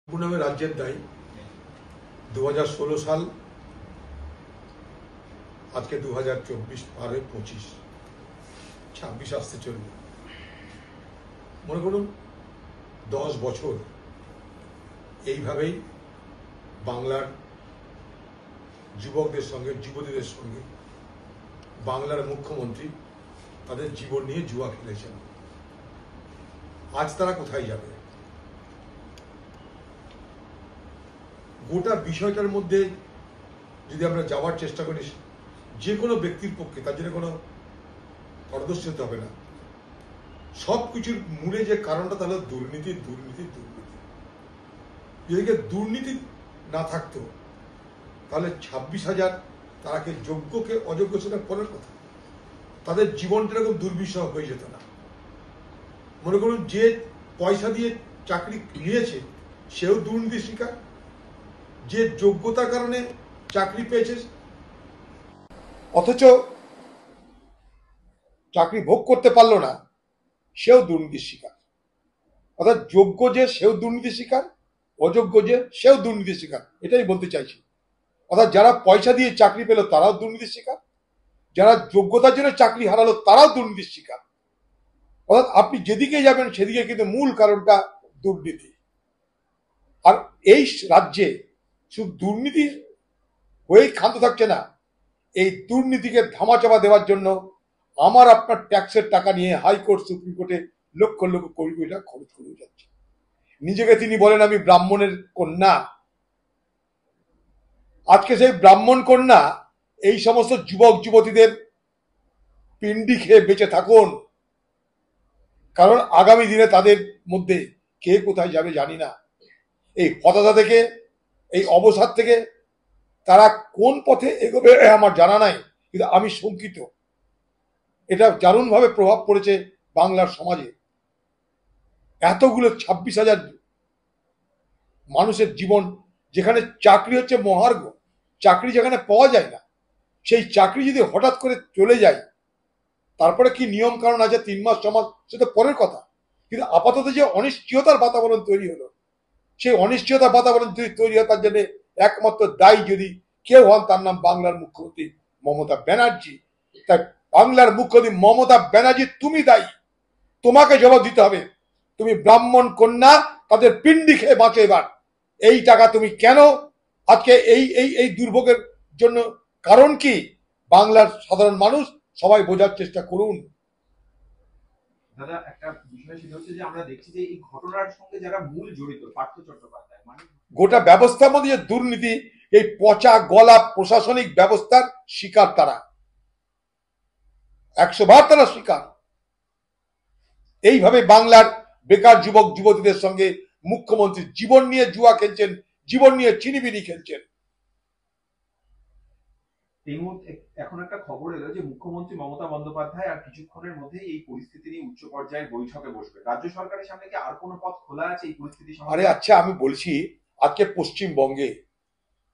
পুনমে রাজ্যের দায়ী 2016 সাল আজকে 2024 পার হয়ে 26 আসতে চলবে। মনে করুন 10 বছর এইভাবেই বাংলার যুবকদের সঙ্গে যুবতীদের সঙ্গে বাংলার মুখ্যমন্ত্রী তাদের জীবন নিয়ে জুয়া খেলেছেন। আজ তারা কোথায় যাবে? গোটা বিষয়টার মধ্যে যদি আমরা যাওয়ার চেষ্টা করি, যে কোনো ব্যক্তির পক্ষে তার জন্য কোনো পারদর্শী হতে হবে না। সব কিছুর মূলে যে কারণটা তাহলে দুর্নীতি দুর্নীতি দুর্নীতি। যদি দুর্নীতি না থাকতো তাহলে 26,000 তারাকে যোগ্যকে অযোগ্য সেটা পরের কথা, তাদের জীবনটা এরকম দুর্বিষহ হয়ে যেত না। মনে করুন যে পয়সা দিয়ে চাকরি নিয়েছে সেও দুর্নীতির শিকার, যে যোগ্যতার কারণে চাকরি পেয়েছে অথচ চাকরি ভোগ করতে পারলো না সেও দুর্নীতির শিকার। অর্থাৎ যোগ্য যে সেও দুর্নীতির শিকার, অযোগ্য যে সেও দুর্নীতির শিকার, এটাই বলতে চাইছি। অর্থাৎ যারা পয়সা দিয়ে চাকরি পেল তারাও দুর্নীতির শিকার, যারা যোগ্যতার জন্য চাকরি হারালো তারাও দুর্নীতির শিকার। অর্থাৎ আপনি যেদিকে যাবেন সেদিকে কিন্তু মূল কারণটা দুর্নীতি। আর এই রাজ্যে শুধু দুর্নীতি হয়েই ক্ষান্ত থাকছে না, এই দুর্নীতিকে ধামাচাপা দেওয়ার জন্য আমার আপনার ট্যাক্সের টাকা নিয়ে হাইকোর্ট সুপ্রিম কোর্টে লক্ষ লক্ষ কোটি কোটি টাকা খরচ করে যাচ্ছে। নিজেকে তিনি বলেন আমি ব্রাহ্মণের কন্যা। আজকে সেই ব্রাহ্মণ কন্যা এই সমস্ত যুবক যুবতীদের পিণ্ডি খেয়ে বেঁচে থাকুন, কারণ আগামী দিনে তাদের মধ্যে কে কোথায় যাবে জানি না। এই হতাশা থেকে, এই অবসাদ থেকে তারা কোন পথে এগোবে আমার জানা নাই, কিন্তু আমি শঙ্কিত। এটা দারুণভাবে প্রভাব পড়েছে বাংলার সমাজে। এতগুলো 26,000 মানুষের জীবন, যেখানে চাকরি হচ্ছে মহার্ঘ, চাকরি যেখানে পাওয়া যায় না, সেই চাকরি যদি হঠাৎ করে চলে যায়, তারপরে কি নিয়ম কারণ আছে 3 মাস 6 মাস সেটা পরের কথা, কিন্তু আপাতত যে অনিশ্চয়তার বাতাবরণ তৈরি হলো, সেই অনিশ্চয়তার বাতাবরণ তৈরি হয় তার জন্য একমাত্র দায়ী যদি কেউ হন তার নাম বাংলার মুখ্যমন্ত্রী মমতা ব্যানার্জি। তাই বাংলার মুখ্যমন্ত্রী মমতা ব্যানার্জি তুমি দায়ী, তোমাকে জবাব দিতে হবে। তুমি ব্রাহ্মণ কন্যা, তাদের পিণ্ডি খেয়ে বাঁচো। এবার এই টাকা তুমি কেন আজকে এই এই এই দুর্ভোগের জন্য কারণ কি? বাংলার সাধারণ মানুষ সবাই বোঝার চেষ্টা করুন। দাদা, একটা বিষয় সেটা হচ্ছে যে আমরা দেখছি যে এই ঘটনার সঙ্গে যারা মূল জড়িত, পার্থ চট্টোপাধ্যায়, মানে গোটা ব্যবস্থার মধ্যে যে দুর্নীতি, এই পচা গলা প্রশাসনিক ব্যবস্থার শিকার তারা, 100 বার তারা শিকার। এইভাবে বাংলার বেকার যুবক যুবতীদের সঙ্গে মুখ্যমন্ত্রী জীবন নিয়ে জুয়া খেলছেন, জীবন নিয়ে চিনিবিনি খেলছেন। এই মুহূর্তে এখন একটা খবর এলো যে মুখ্যমন্ত্রী মমতা বন্দ্যোপাধ্যায় আর কিছুক্ষণের মধ্যে এই পরিস্থিতি নিয়ে উচ্চ পর্যায়ের বৈঠকে বসবে। রাজ্য সরকারের সামনে কি আর কোনো পথ খোলা আছে এই পরিস্থিতি সামনে? আরে আচ্ছা, আমি বলছি আজকে পশ্চিমবঙ্গে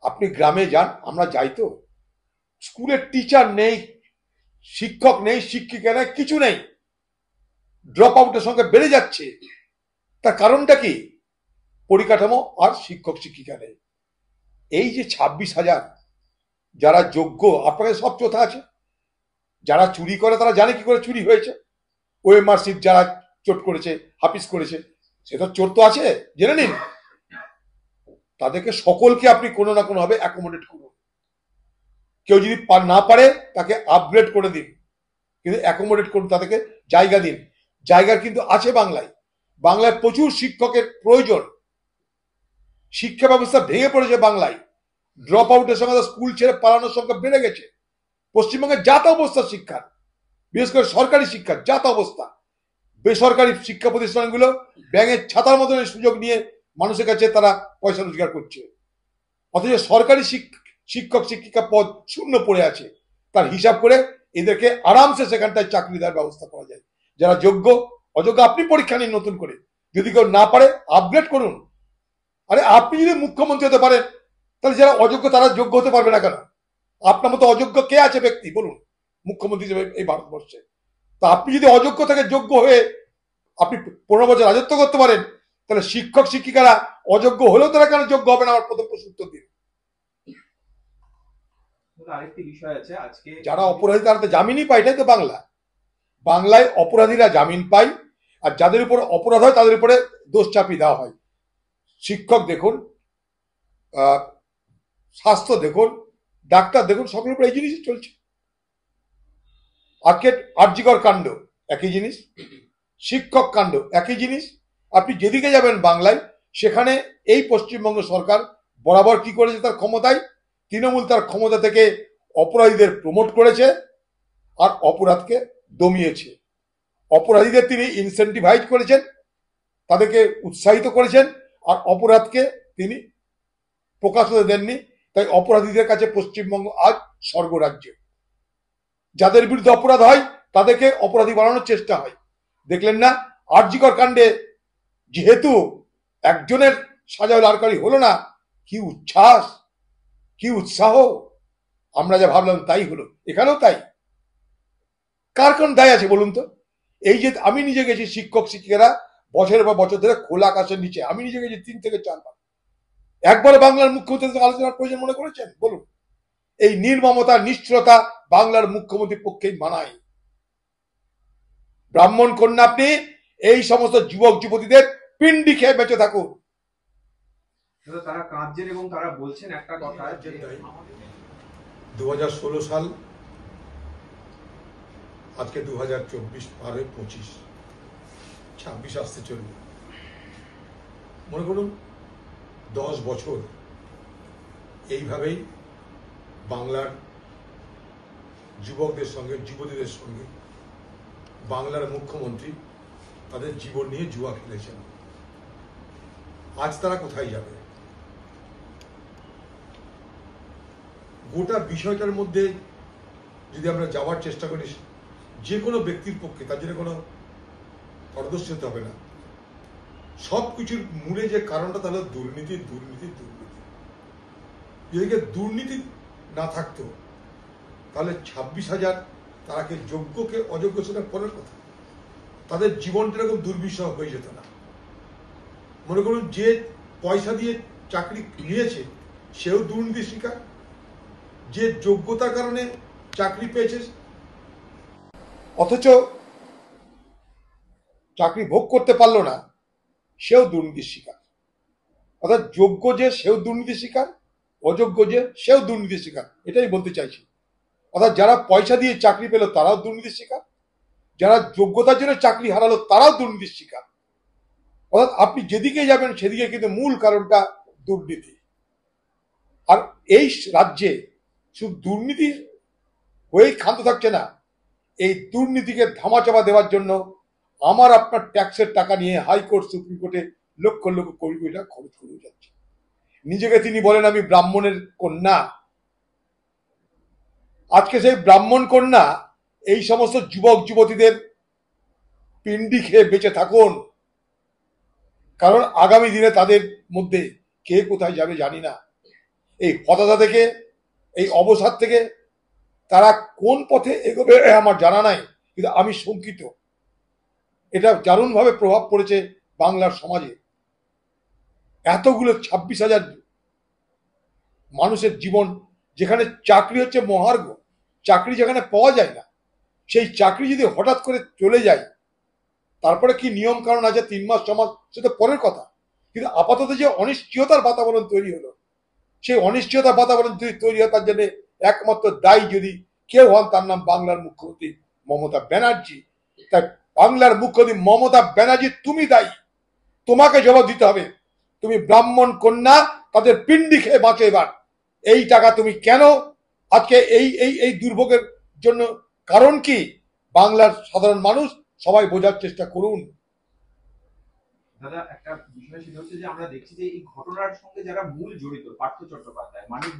আপনি গ্রামে যান, আমরা যাই তো, স্কুলের টিচার নেই, শিক্ষক নেই, শিক্ষিকা নেই, কিছু নেই। ড্রপ আউটের সঙ্গে বেড়ে যাচ্ছে। তার কারণটা কি? পরিকাঠামো আর শিক্ষক শিক্ষিকা নেই। এই যে 26,000 যারা যোগ্য, আপনাদের সব চোথা আছে। যারা চুরি করে তারা জানে কি করে চুরি হয়েছে। ওএমআর শিট যারা চোট করেছে, হাফিজ করেছে, সে তো চোর তো আছে, জেনে নিন। তাদেরকে সকলকে আপনি কোনো না কোনো ভাবে অ্যাকোমোডেট করুন। কেউ যদি না পারে তাকে আপগ্রেড করে দিন, কিন্তু অ্যাকোমোডেট করুন, তাদেরকে জায়গা দিন। জায়গা কিন্তু আছে বাংলায়। বাংলায় প্রচুর শিক্ষকের প্রয়োজন। শিক্ষা ব্যবস্থা ভেঙে পড়েছে বাংলায়। ড্রপ আউটের সঙ্গে স্কুল ছেড়ে পালানোর সংখ্যা বেড়ে গেছে। পশ্চিমবঙ্গের জাত অবস্থা শিক্ষার, বিশেষ করে সরকারি শিক্ষার জাত অবস্থা। বেসরকারি শিক্ষা প্রতিষ্ঠানগুলো ব্যাঙের ছাতার মতন সুযোগ নিয়ে মানুষের কাছে তারা পয়সা রোজগার করছে, অথচ সরকারি শিক্ষক শিক্ষিকা পদ শূন্য পড়ে আছে। তার হিসাব করে এদেরকে আরামসে সেখানটায় চাকরি দেওয়ার ব্যবস্থা করা যায়। যারা যোগ্য অযোগ্য আপনি পরীক্ষা নিন নতুন করে, যদি কেউ না পারে আপগ্রেড করুন। আরে আপনি যদি মুখ্যমন্ত্রী হতে পারেন, তাহলে যারা অযোগ্য তারা যোগ্য হতে পারবে না কেন? আপনার মতো অযোগ্য কে আছে ব্যক্তি বলুন মুখ্যমন্ত্রী হিসেবে এই ভারতবর্ষে? তা আপনি যদি অযোগ্য থেকে যোগ্য হয়ে আপনি 15 বছর রাজত্ব করতে পারেন, তাহলে শিক্ষক শিক্ষিকারা অযোগ্য হলেও তারা কেন যোগ্য হবে না? আমার প্রথম প্রশ্ন উত্তর দিন। আরেকটি বিষয় আছে, আজকে যারা অপরাধী তারা তো জামিনই পায়, এটাই তো বাংলা। বাংলায় অপরাধীরা জামিন পায়, আর যাদের উপর অপরাধ হয় তাদের উপরে দোষ চাপিয়ে দেওয়া হয়। শিক্ষক দেখুন, স্বাস্থ্য দেখুন, ডাক্তার দেখুন, সকলের উপর এই জিনিসই চলছে। আজকে আরজিকর কাণ্ড একই জিনিস, শিক্ষক কাণ্ড একই জিনিস। আপনি যেদিকে যাবেন বাংলায়, সেখানে এই পশ্চিমবঙ্গ সরকার বরাবর কি করেছে? তার ক্ষমতায় তৃণমূল তার ক্ষমতা থেকে অপরাধীদের প্রমোট করেছে আর অপরাধকে দমিয়েছে। অপরাধীদের তিনি ইনসেন্টিভাইজ করেছেন, তাদেরকে উৎসাহিত করেছেন, আর অপরাধকে তিনি প্রকাশ হতে দেননি। তাই অপরাধীদের কাছে পশ্চিমবঙ্গ আজ স্বর্গরাজ্য। যাদের বিরুদ্ধে অপরাধ হয় তাদেরকে অপরাধী বানানোর চেষ্টা হয়। দেখলেন না আরজিকর কাণ্ডে যেহেতু একজনের সাজা হলো আর কারি হলো না, কি উচ্ছ্বাস, কি উৎসাহ! আমরা যা ভাবলাম তাই হলো, এখানেও তাই। কার কোন দায় আছে বলুন তো? এই যে আমি নিজে গেছি, শিক্ষক শিক্ষিকারা বছরের পর বছর ধরে খোলা আকাশের নিচে, আমি নিজে গেছি 3 থেকে 4 বার। একবার বাংলার মুখ্যমন্ত্রীর আলোচনার প্রয়োজন মনে করেছেন? বলুন। এই নির্মমতা নিষ্ঠুরতা বাংলার মুখ্যমন্ত্রীর পক্ষেই মানায়। ব্রাহ্মণ কন্যা আপনি এই সমস্ত যুবক যুবতীদের পিন্ডি খেয়ে বেঁচে থাকুন। তারা কাঁদছেন এবং তারা বলছেন একটা কথা যে 2016 সাল, আজকে 2024 পার হয়ে 25, 26 আসতে চলবে। মনে করুন 10 বছর এইভাবেই বাংলার যুবকদের সঙ্গে যুবতীদের সঙ্গে বাংলার মুখ্যমন্ত্রী তাদের জীবন নিয়ে জুয়া খেলেছেন। আজ তারা কোথায় যাবে? গোটা বিষয়টার মধ্যে যদি আমরা যাওয়ার চেষ্টা করি, যে কোনো ব্যক্তির পক্ষে তার জন্য কোনো পারদর্শী হতে হবে না। সবকিছুর মূলে যে কারণটা, তাহলে দুর্নীতি দুর্নীতি দুর্নীতি। যদি দুর্নীতি না থাকতো তাহলে 26,000 তারাকে যোগ্যকে অযোগ্য সেটা পরের কথা, তাদের জীবনটা এরকম দুর্বিষহ হয়ে যেত না। মনে করুন যে পয়সা দিয়ে চাকরি নিয়েছে সেও দুর্নীতির শিকার, যে যোগ্যতার কারণে চাকরি পেয়েছে অথচ চাকরি ভোগ করতে পারলো না সেও দুর্নীতির শিকার। অর্থাৎ যোগ্য যে সেও দুর্নীতির শিকার, অযোগ্য যে সেও দুর্নীতির শিকার, এটাই বলতে চাইছি। অর্থাৎ যারা পয়সা দিয়ে চাকরি পেল তারাও দুর্নীতির শিকার, যারা যোগ্যতার জন্য চাকরি হারালো তারাও দুর্নীতির শিকার। অর্থাৎ আপনি যেদিকে যাবেন সেদিকে কিন্তু মূল কারণটা দুর্নীতি। আর এই রাজ্যে শুধু দুর্নীতি হয়েই ক্ষান্ত থাকছে না, এই দুর্নীতিকে ধামাচাপা দেওয়ার জন্য আমার আপনার ট্যাক্সের টাকা নিয়ে হাইকোর্ট সুপ্রিম কোর্টে লক্ষ লক্ষ কোটি কোটি টাকা খরচ করে যাচ্ছে। নিজেকে তিনি বলেন আমি ব্রাহ্মণের কন্যা। আজকে সেই ব্রাহ্মণ কন্যা এই সমস্ত যুবক যুবতীদের পিন্ডি খেয়ে বেঁচে থাকুন, কারণ আগামী দিনে তাদের মধ্যে কে কোথায় যাবে জানি না। এই হতাশা থেকে, এই অবসাদ থেকে তারা কোন পথে এগোবে আমার জানা নাই, কিন্তু আমি শঙ্কিত। এটা দারুণভাবে প্রভাব পড়েছে বাংলার সমাজে। এতগুলো 26,000 মানুষের জীবন, যেখানে চাকরি হচ্ছে মহার্ঘ, চাকরি যেখানে পাওয়া যায় না, সেই চাকরি যদি হঠাৎ করে চলে যায়, তারপরে কি নিয়ম কারণ আছে 3 মাস 6 মাস সেটা পরের কথা, কিন্তু আপাতত যে অনিশ্চয়তার বাতাবরণ তৈরি হলো, সেই অনিশ্চয়তার বাতাবরণ তৈরি হয় তার জন্য একমাত্র দায়ী যদি কেউ হন, তার নাম বাংলার মুখ্যমন্ত্রী মমতা ব্যানার্জি। তাই বাংলার মুখ্যমন্ত্রী মমতা ব্যানার্জি, তুমি দায়ী, তোমাকে জবাব দিতে হবে। তুমি ব্রাহ্মণ কন্যা, তাদের পিন্ডি খেয়ে বাঁচো এবার। এই টাকা তুমি কেন আজকে এই এই এই দুর্ভোগের জন্য কারণ কি? বাংলার সাধারণ মানুষ সবাই বোঝার চেষ্টা করুন। দাদা একটা বিষয় সেটা হচ্ছে যে আমরা দেখছি যে এই ঘটনার সঙ্গে যারা মূল জড়িত, পার্থ চট্টোপাধ্যায়, মানিক